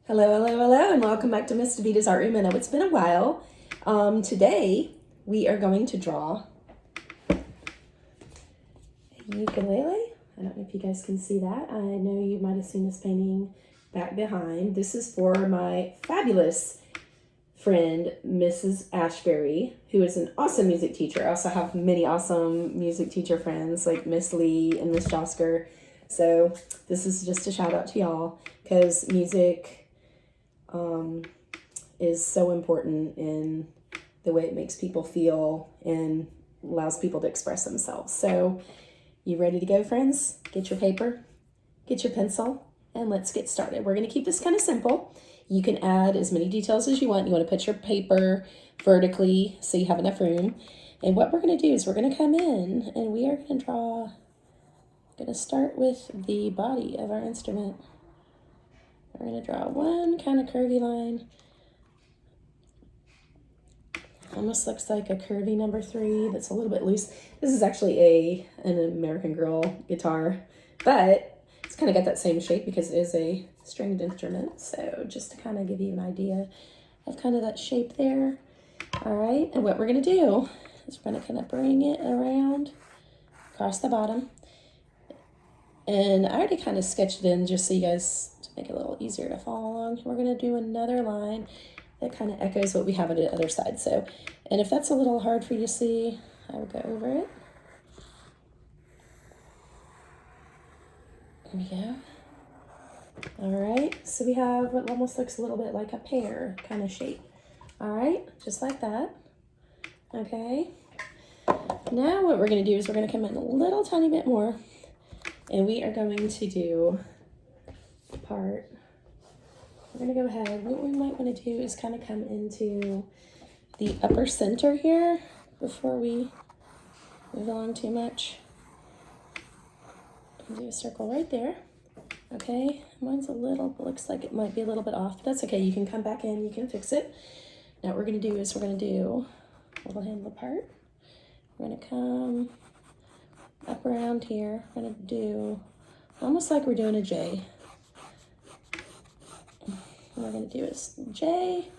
Hello, and welcome back to Miss Davita's Art Room. I know it's been a while. Today, we are going to draw a ukulele. I don't know if you guys can see that. I know you might have seen this painting back behind. This is for my fabulous friend, Mrs. Ashbury, who is an awesome music teacher. I also have many awesome music teacher friends like Miss Lee and Miss Josker. So this is just a shout out to y'all because music is so important in the way it makes people feel and allows people to express themselves. So you ready to go, friends? Get your paper, get your pencil, and let's get started. We're going to keep this kind of simple. You can add as many details as you want. You want to put your paper vertically so you have enough room. And what we're going to do is we're going to come in and we are going to draw. I'm going to start with the body of our instrument. We're going to draw one kind of curvy line. Almost looks like a curvy number 3 that's a little bit loose. This is actually an American Girl guitar, but it's kind of got that same shape because it is a stringed instrument. So just to kind of give you an idea of kind of that shape there. All right, and what we're going to do is we're going to kind of bring it around across the bottom. And I already kind of sketched it in just so you guys, to make it a little easier to follow along. We're going to do another line that kind of echoes what we have on the other side. So, and if that's a little hard for you to see, I will go over it. There we go. All right, so we have what almost looks a little bit like a pear kind of shape. All right, just like that. Okay. Now what we're going to do is we're going to come in a little tiny bit more, and we are going to do a part. We're going to go ahead. What we might want to do is kind of come into the upper center here before we move along too much. Do a circle right there. Okay, mine's a little, looks like it might be a little bit off, but that's okay. You can come back in, you can fix it. Now what we're going to do is we're going to do a little handle part. We're going to come up around here. We're going to do almost like we're doing a J. What we're going to do is J,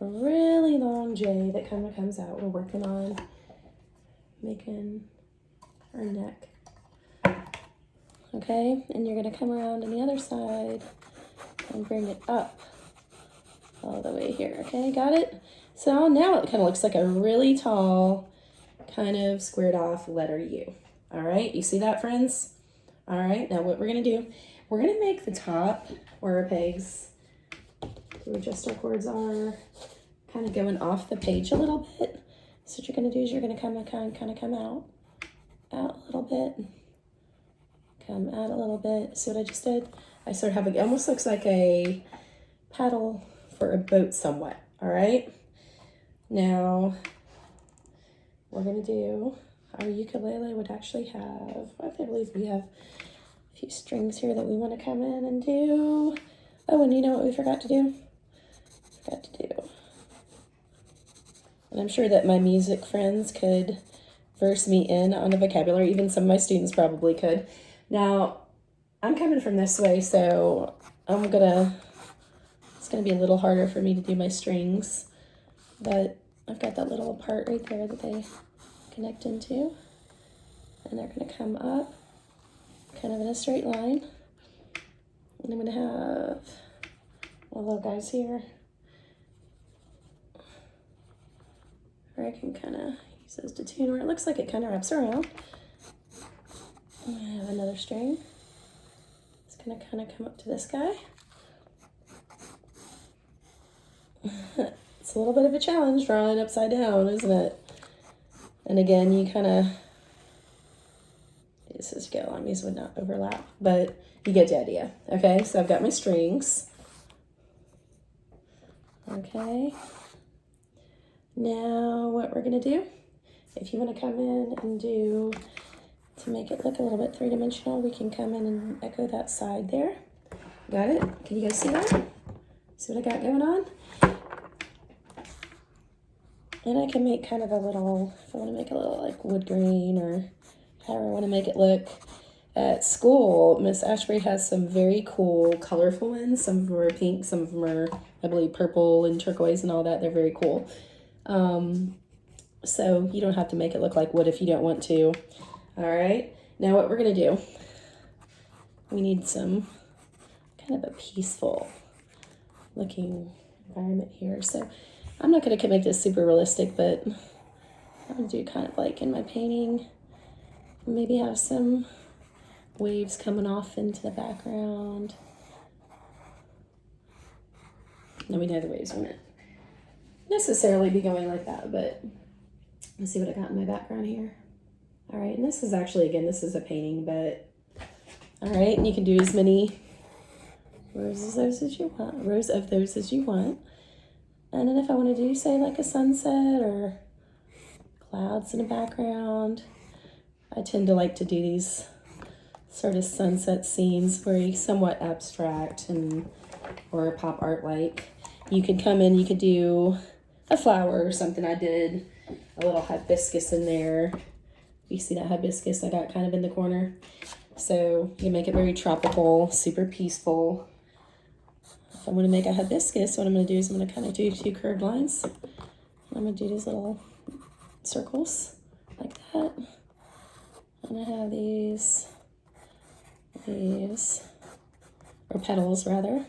a really long J that kind of comes out. We're working on making our neck. Okay, and you're going to come around on the other side and bring it up all the way here. Okay, got it? So now it kind of looks like a really tall, kind of squared off letter U. All right, you see that, friends? All right, now what we're going to do, we're going to make the top where our pegs to adjust our chords are kind of going off the page a little bit. So what you're going to do is you're going to kind of come out a little bit, come out a little bit. See what I just did? I sort of have, it almost looks like a paddle for a boat somewhat. All right. Now, we're going to do, our ukulele would actually have, I believe we have a few strings here that we want to come in and do. Oh, and you know what we forgot to do? And I'm sure that my music friends could verse me in on the vocabulary. Even some of my students probably could. Now, I'm coming from this way, so it's gonna be a little harder for me to do my strings, but I've got that little part right there that they connect into, and they're gonna come up kind of in a straight line. And I'm gonna have my little guys here. Or I can kind of use those to tune where it looks like it kind of wraps around. I have another string. It's going to kind of come up to this guy. It's a little bit of a challenge drawing upside down, isn't it? And again, you kind of, this is go on, these would not overlap, but you get the idea. Okay, so I've got my strings. Okay. Now what we're going to do, if you want to come in and do, to make it look a little bit three-dimensional, we can come in and echo that side there. Got it? Can you guys see that? See what I got going on? And I can make kind of a little, if I want to make a little like wood grain or however I want to make it look. at school, Miss Ashbury has some very cool, colorful ones. Some of them are pink, some of them are, I believe, purple and turquoise and all that. They're very cool. So you don't have to make it look like wood if you don't want to. All right, now what we're gonna do, we need some kind of a peaceful looking environment here. So I'm not gonna make this super realistic, but I'm gonna do kind of like in my painting, maybe have some waves coming off into the background. Now we know the waves won't necessarily be going like that, but let's see what I got in my background here. All right, and this is actually, again, this is a painting, but all right, and you can do as many rows of those as you want. And then if I want to do, say, like a sunset or clouds in the background, I tend to like to do these sort of sunset scenes, very somewhat abstract and or pop art like. You could come in, you could do a flower or something. I did a little hibiscus in there. You see that hibiscus I got kind of in the corner? So you make it very tropical, super peaceful. If I want to make a hibiscus, what I'm going to do is I'm going to kind of do 2 curved lines. I'm going to do these little circles like that. And I have these, or petals rather.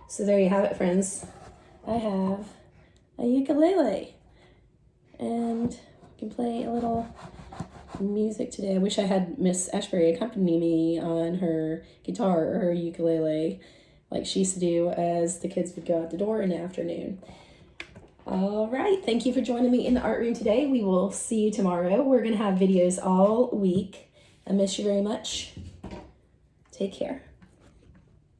So there you have it, friends. I have a ukulele, and I can play a little music today. I wish I had Miss Ashbury accompany me on her guitar or her ukulele like she used to do as the kids would go out the door in the afternoon. All right, thank you for joining me in the art room today. We will see you tomorrow. We're going to have videos all week. I miss you very much. Take care.